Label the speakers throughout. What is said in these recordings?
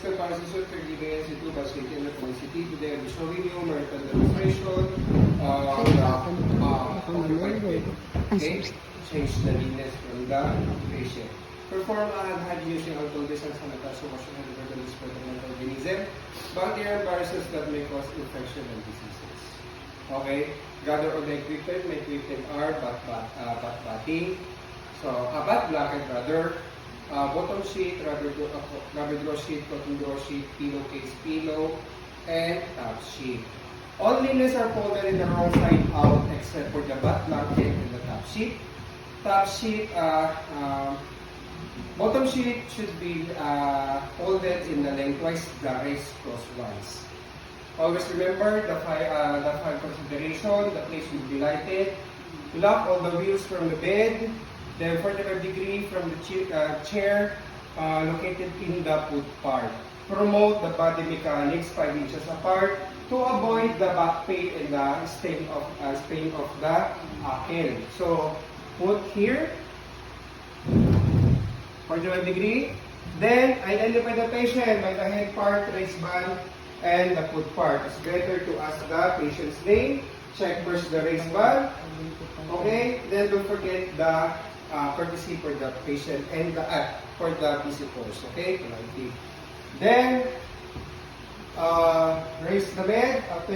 Speaker 1: Para sa suit kaibigan si Tuba sa itin na publicity, today I'll be showing you marital demonstration okay, change the leanness from the patient. Perform a hand using autodescent sanitation washing hand over the disposable organism, bacterial viruses that may cause infection and diseases. Okay, gather all the equipment. My equipment are bat batting, so a bat blanket rather, bottom sheet, rubber draw sheet, cotton draw sheet, pillowcase pillow, and top sheet. All linens are folded in the wrong side out except for the bat blanket and the top sheet. Top sheet, bottom sheet should be folded in the lengthwise, the raised crosswise. Always remember the five consideration. The place will be lighted. Lock all the wheels from the bed. Then 45 degrees from the chair located in the foot part. Promote the body mechanics 5 inches apart to avoid the back pain and the stain of the ankle. So put here 45 degree. Then identify the patient by the head part, waist band, and the foot part. It's better to ask the patient's name. Check first the waistband. Okay. Then don't forget the courtesy for the patient and the for the visitors. Okay. Then raise the bed after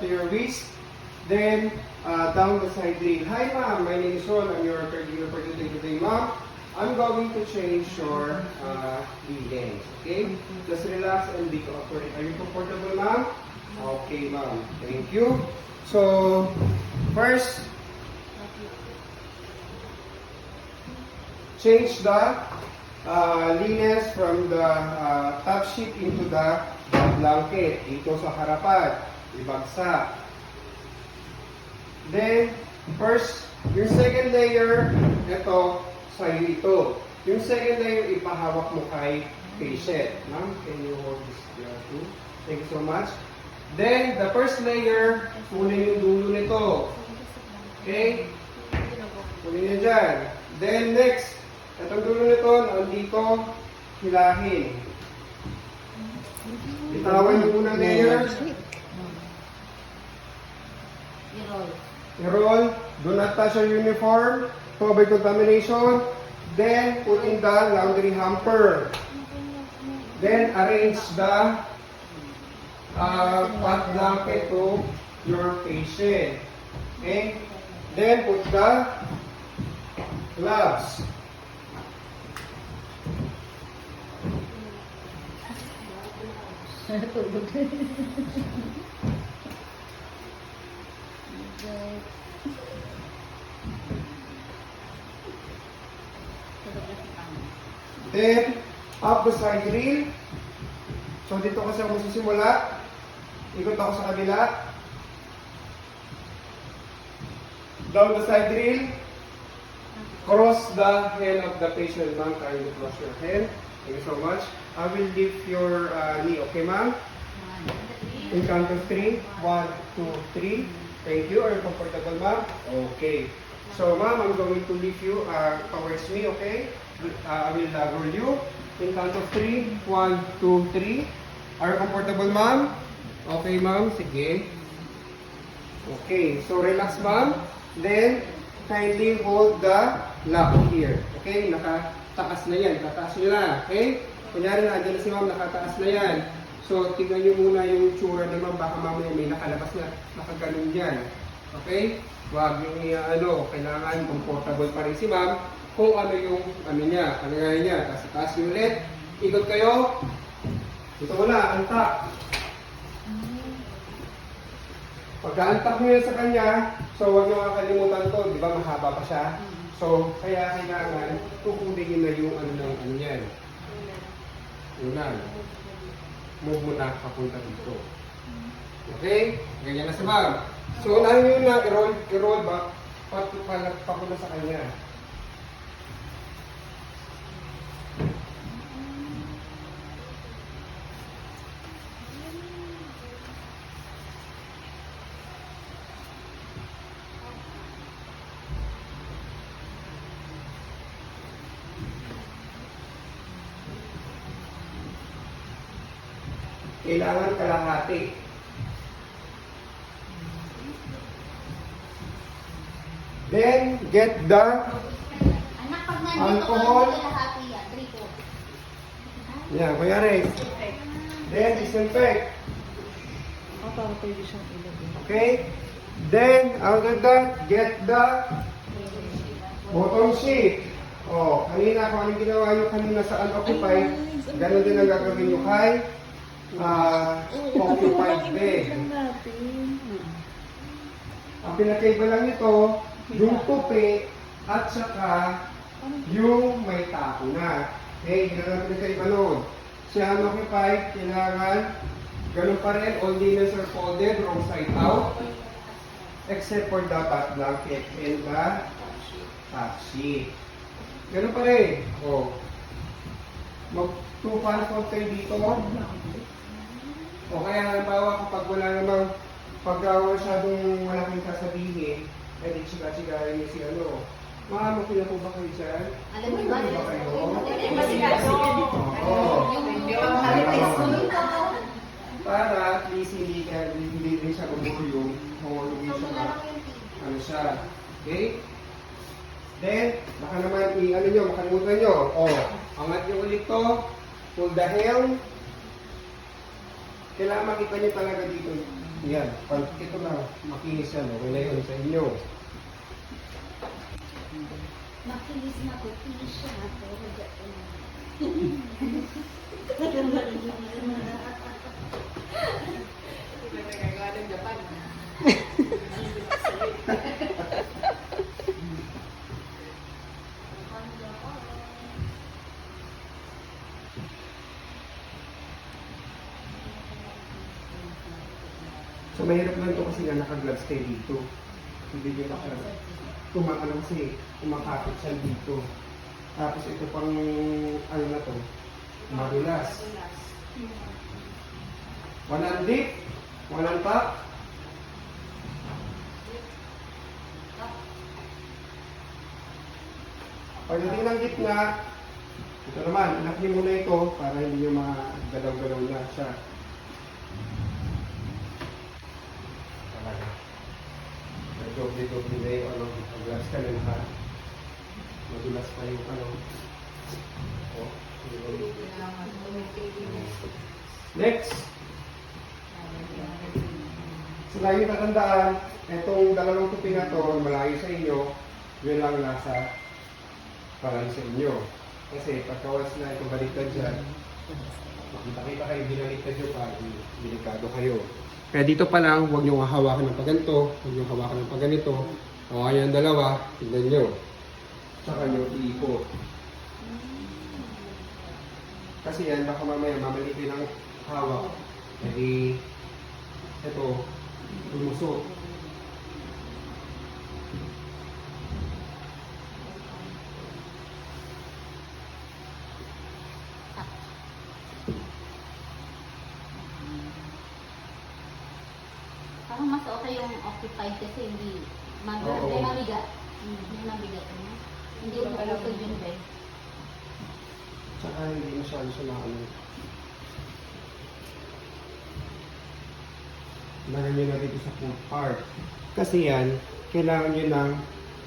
Speaker 1: your waist. Then down the side rail. Hi ma'am, my name is Ron. I'm your caregiver for today, ma'am. I'm going to change your lens. Okay? Just relax and be comfortable. Are you comfortable, ma'am? Okay, ma'am. Thank you. So, first, change the linens from the top sheet into the blanket. Dito sa harapan. Ibagsak. Then, first, your second layer, ito, sa'yo ito. Yung second layer, ipahawak mo kay patient. Ma'am, can you hold this too? Thank you so much. Then, the first layer, kunin yung dulo nito. Okay? Kunin niya dyan. Then, next, itong dulo nito, nandito, hilahin. Itawan yung unang layer. I-roll. Do not touch your uniform. To avoid contamination. Then, put in the laundry hamper. Then, arrange the hot blanket to your patient. Okay? Then, put the gloves. Then, up the side rail. So, dito kasi ako magsisimula. Ikot ako sa kabila. Down the side rail. Cross the hand of the patient, ma'am. Kindly cross your hand. Thank you so much. I will lift your knee. Okay, ma'am? In count of 3. 1, 2, 3. Thank you. Are you comfortable, ma'am? Okay. So, ma'am, I'm going to lift you towards me, okay? I will roll you. In count of 3. 1, 2, 3. Are you comfortable, ma'am? Okay, ma'am. Sige. Okay. So, relax, ma'am. Then, kindly hold the lock here. Okay? Nakataas na yan. Tataas nyo na. Okay? Kunyari na, andyan na si ma'am, nakataas na yan. So, tignan nyo muna yung tsura naman. Baka mamaya may nakalabas na nakaganon dyan. Okay? Huwag yung kailangan comfortable pa rin si ma'am kung ano yung niya, kalagayan niya. Tapos taas nyo ulit. Ikot kayo. Ito wala, antak. Pagka-antak nyo yan sa kanya, so huwag nyo kakalimutan to, di ba mahaba pa siya? So, kaya kailangan kukunin na yung ano yan. Unan. Move mo na papunta dito. Okay? Ganyan na sa ma'am. So, unahin nyo na, i-roll back, papunta sa kanya. Kailangan kalahati. Then, get the
Speaker 2: Anak, pag nandito
Speaker 1: alcohol.
Speaker 2: ka, kalahati yan. 3-4.
Speaker 1: Yan, kunyari. Then, disinfect.
Speaker 3: Para pwede siyang ilagay.
Speaker 1: Okay? Then, after that, get the bottom sheet. Oh, kanina, kung anong ginawa nyo kanina sa unoccupied, ganun din ang gagawin nyo kay occupied bed. Ang pinakaiba lang nito, yung tupi at saka yung may tapo na. Okay, ginagawa pinakaiba nun. Siya unoccupied, kailangan ganun pa rin, all dinners are folded, wrong side out. Except for the back blanket and the top sheet. Ganun pa rin. O. Mag-2 fold kayo dito. O kaya halimbawa kapag wala namang masyadong wala kang sasabihin, pwede chika-chikahin niyo si ano. Makamukila po ba kayo dyan?
Speaker 2: Alam mo ba?
Speaker 1: Ba kayo? Para at least hindi din siya bubuyong o hindi siya ano siya. Okay? Then, baka naman ano nyo, makalimutan nyo. Angat nyo ulit to. Pull the helm. Kailangan makita nyo talaga dito. Yan. Pag ito na, makinis yan. Okay na yun sa inyo.
Speaker 2: Makinis na ko, kinis siya ako.
Speaker 1: So, mahirap lang ito kasi nga naka-gloves kayo dito. Hindi nyo tumakalo kasi kumakapit siya dito. Tapos ito pang, ano na to, madulas. Walang dip, walang top. Pagdating ng gitna, ito naman, ilak niyo muna ito para hindi nyo magalaw-galaw na siya. Talaga. Doble-doble na yung ano, pag-glass ka lang ha. Madulas pa yung ano. Next. So, lagi tatandaan, itong dalawang tupi na to, malayo sa inyo, yun lang nasa parang sa inyo. Kasi pagkawas na itong baliktad dyan, makita-kita kayo binaliktad nyo para delikado kayo. Kaya dito pa lang, huwag nyo hawakan ng paganto, huwag nyo hawakan ng paganito. Hawakan nyo ang dalawa, tignan nyo. Saka nyo iikot. Kasi yan, baka mamaya mamalitin ang hawak. Jadi, ito, lumusot.
Speaker 2: Parang mas okay yung occupied kasi hindi
Speaker 1: Oo.
Speaker 2: mabigat. Hindi mabigat. Hindi yung malusog yung bed.
Speaker 1: Saka hindi masyado siya na ano. Lagyan nyo na dito sa food part. Kasi yan, kailangan nyo nang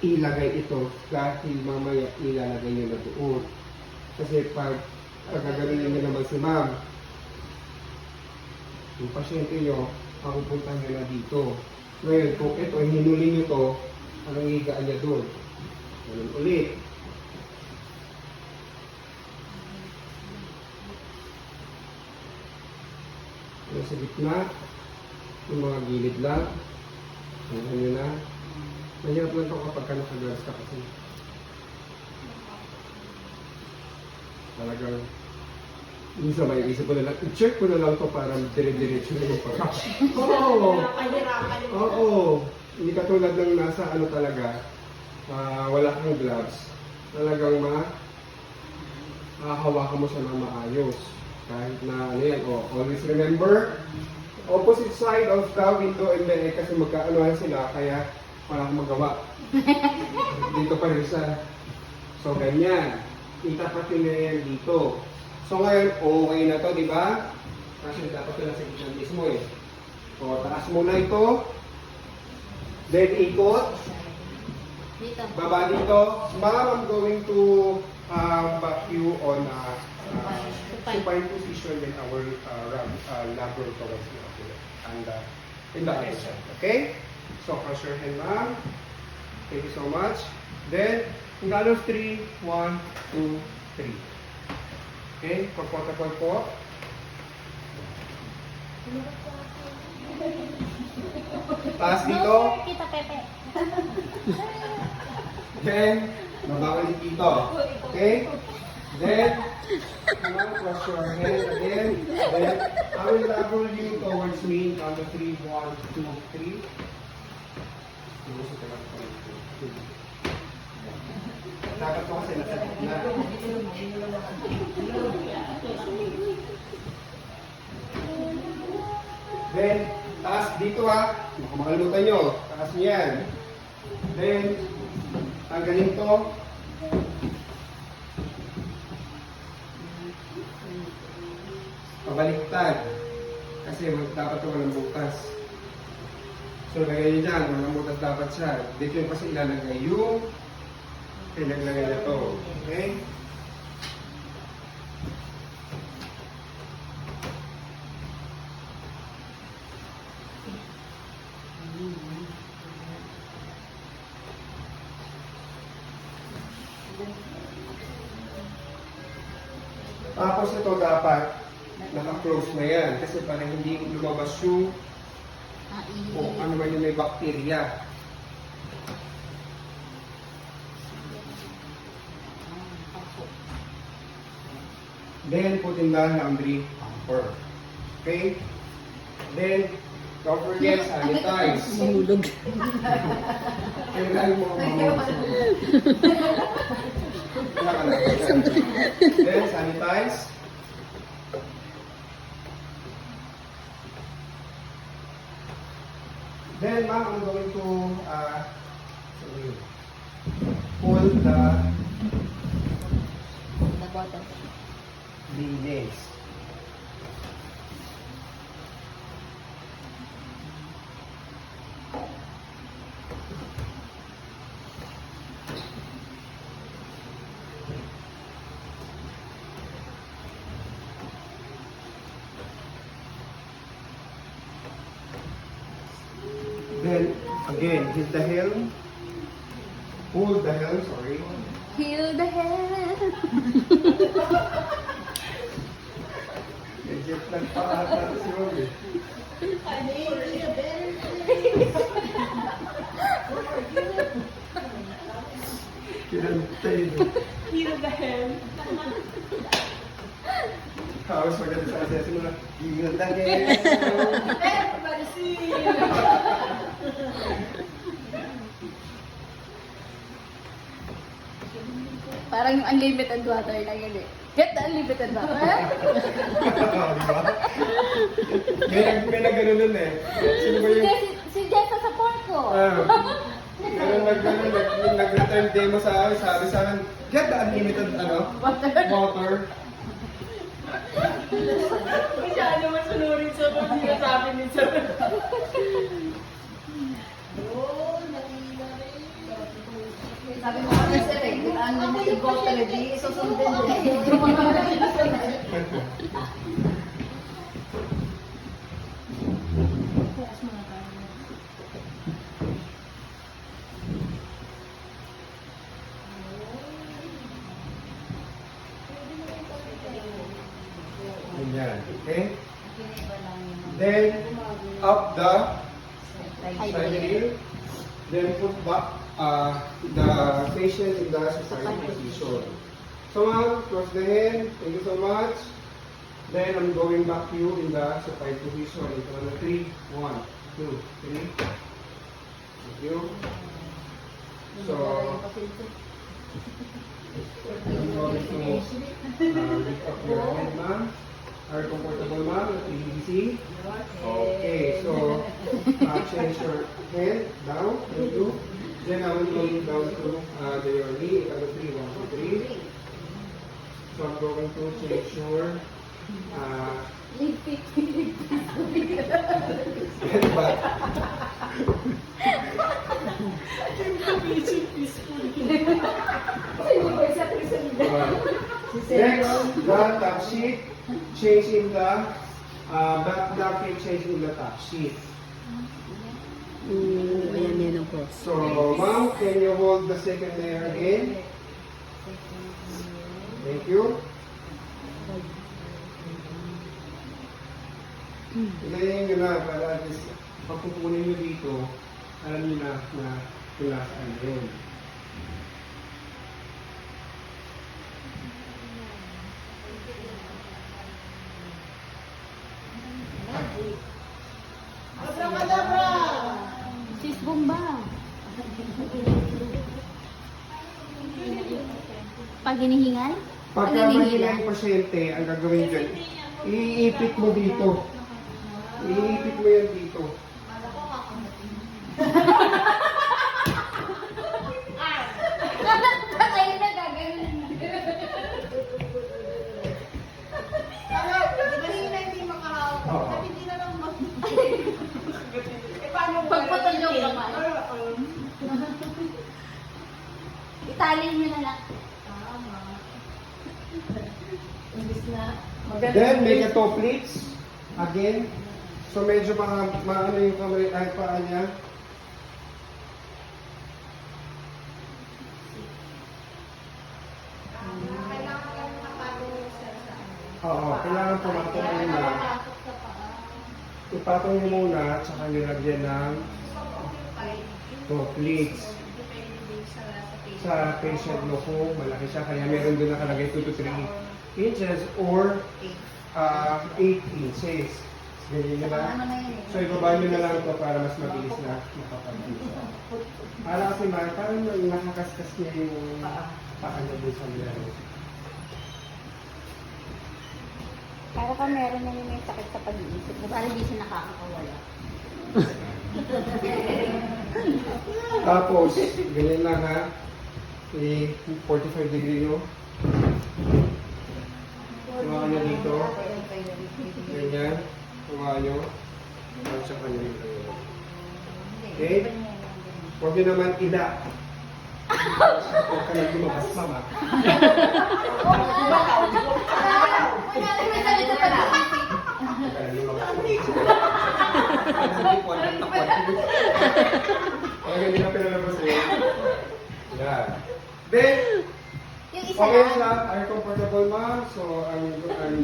Speaker 1: ilagay ito dahil mamaya ilalagay nyo na doon. Kasi pag gagawin nyo naman si ma'am, yung pasyente nyo, papupuntahan nyo na dito. Ngayon, kung ito, hinuli nyo to, anong higaan niya doon? Ganun ulit. Yung sa gitna, yung mga gilid lang, hanggang nyo na. Mahirap lang ito kapag ka nakaglass ka kasi. Talagang, minsan may isip ko na lang, i-check ko na lang ito para dire-diretso na yung pagka. Oo! Oo! Hindi katulad ng nasa ano talaga, wala kang gloves. Talagang hahawakan mo siya ng maayos. Kahit na ano yan, always remember, opposite side of the window and the kasi magkaanohan sila, kaya wala kang magawa. Dito pa rin siya. So, ganyan. Itapat yun na yan dito. So, ngayon, okay na to, di ba? Kasi dapat na sa gitna mismo eh. So, taas muna ito. Then, ikot.
Speaker 2: Dito.
Speaker 1: Baba dito. Ma'am, I'm going to back you on supine position in our laboratory. Okay. And in the other side. Okay? So, cross your hand, ma'am. Thank you so much. Then, in count of 3, 1, 2, 3. Okay? Comfortable po. Taas dito.
Speaker 2: No, sir, kita Pepe.
Speaker 1: Then, baba ulit dito. Okay? Then, now cross your hand again. Then, I will level you towards me. Count of 3, 1, 2, 3. Dapat ko kasi nasa gitna. Then, taas dito baka makalimutan nyo. Taas nyo yan. Then, tanggalin to. Pabaliktad. Kasi dapat ito walang butas. So, lagay nyo dyan. Walang butas dapat siya. Dito yung kasi ilalagay yung pinaglagay na to. Okay? Tapos ito dapat naka-close na yan kasi para hindi lumabas yung kung ano ba yung may bacteria. Then put in the laundry hamper. Okay? Then don't forget sanitize.
Speaker 3: Mahulog.
Speaker 1: Kailangan mo Then sanitize. Then ma'am, I'm going to pull the
Speaker 2: bottom.
Speaker 1: nails. Then again, hit the helm. Pull the helm, sorry.
Speaker 2: Heal the head.
Speaker 1: Medyo nagpaata si Robby. Kinantay mo.
Speaker 3: Heal the hand.
Speaker 1: Tapos maganda sa kasi mo na, heal the helm.
Speaker 2: Parang yung unlimited water lang yun eh. Get the unlimited water.
Speaker 1: Diba? May nag-ano nun eh. Sino ba yung...
Speaker 2: Si Jessa sa porko.
Speaker 1: Nag-return demo sa akin, sabi sa akin, get the unlimited water.
Speaker 3: Masyado masunurin sa mga sinasabi ni Sir.
Speaker 2: Sabi mo kasi sir eh, kung unlimited water, di isusundin din.
Speaker 1: Ganyan, okay? Then, up the side heel. Then put back the patient in the supine position. So ma'am, cross the hand. Thank you so much. Then I'm going back to you in the supine position. Ito na 3, 1, 2, 3. Thank you. So, I'm going to lift up your head, ma'am. Are you comfortable, ma'am? At easy. Okay, so change your head down. Thank you. Then I will go down to your knee. Ito 3, 1, 2, 3. So I'm going to change your
Speaker 2: Leave it.
Speaker 1: Yan ba? Next, the top sheet. Changing the back blanket, changing the top sheet.
Speaker 4: Ayan yan ang cross.
Speaker 1: So, ma'am, can you hold the second layer again? Thank you. Ilayin nyo na para at least pag pupunin nyo dito, alam nyo na kung nasaan yun.
Speaker 4: Sis bomba. Pag hinihingal?
Speaker 1: Pagka mahina yung pasyente, ang gagawin dyan, iipit mo dito. Iipit mo yan dito.
Speaker 2: Kayo na gagawin.
Speaker 1: Oo.
Speaker 2: Pagputol yung kamay. Itali nyo na lang.
Speaker 1: Then, make a toe pleats. Again. So, medyo maano yung kamay, ay paa niya. Oo, kailangan pumatong muna. Ipatong nyo muna, at saka nilagyan ng toe pleats. Sa patient mo kung malaki siya, kaya meron doon nakalagay 2 to 3 inches or 8 inches. Ganyan nyo ba? So, ibaba nyo na lang ito para mas mabilis na makapag-isa. Para kasi parang nakakaskas niya yung paa niya doon sa milano.
Speaker 4: Para ka meron na yung may sakit sa pag-iisip mo. Para hindi siya nakakawala.
Speaker 1: Tapos, ganyan lang ha. 45 degree nyo. Tumakan nyo dito. Ganyan. Tumakan nyo. Tapos sa kanya dito. Okay? Huwag nyo naman ila. Huwag ka na lumabas, mama.
Speaker 2: Wala naman sabi sa pag-iisip.
Speaker 1: Huwag ka na lumabas. Huwag hindi na pinalabas eh. Yan. Then,
Speaker 2: Yung isa
Speaker 1: okay
Speaker 2: lang.
Speaker 1: siya. Are you comfortable, ma'am? So, I'm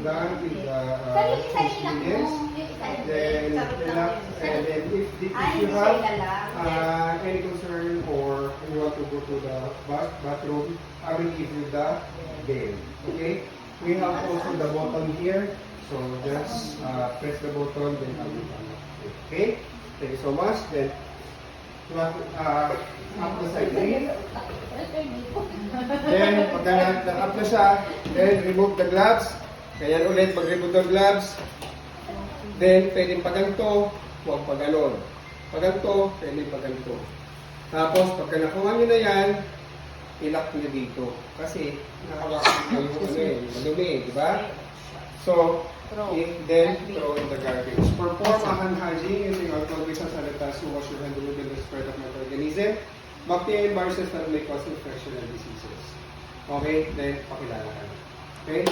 Speaker 1: done with the
Speaker 2: Pero yung isa lang
Speaker 1: experience.
Speaker 2: mo. Yung isa lang.
Speaker 1: Then, relax. And then, if
Speaker 2: Ay,
Speaker 1: you
Speaker 2: hindi
Speaker 1: have
Speaker 2: siya lang.
Speaker 1: any concern or you want to go to the bathroom, I will give you the bill. Okay? We have also the button here. So, just press the button, then I will come up. Okay? Thank you so much. Then, up the side drill. Then, pagka up na siya, then remove the gloves. Ganyan ulit, mag-remove the gloves. Then, pwedeng paganto, huwag paganon. Paganto, pwedeng paganto. Tapos, pagka nakuha nyo na yan, ilak nyo dito. Kasi, nakawakan nyo yung ano eh, madumi eh, di ba? So, then throw in the garbage. Perform a hand hygiene using alcohol-based sanitizers to wash your hand to remove the spread of microorganism, bacteria and viruses that may cause infection and diseases. Okay, then pakilala ka. Okay?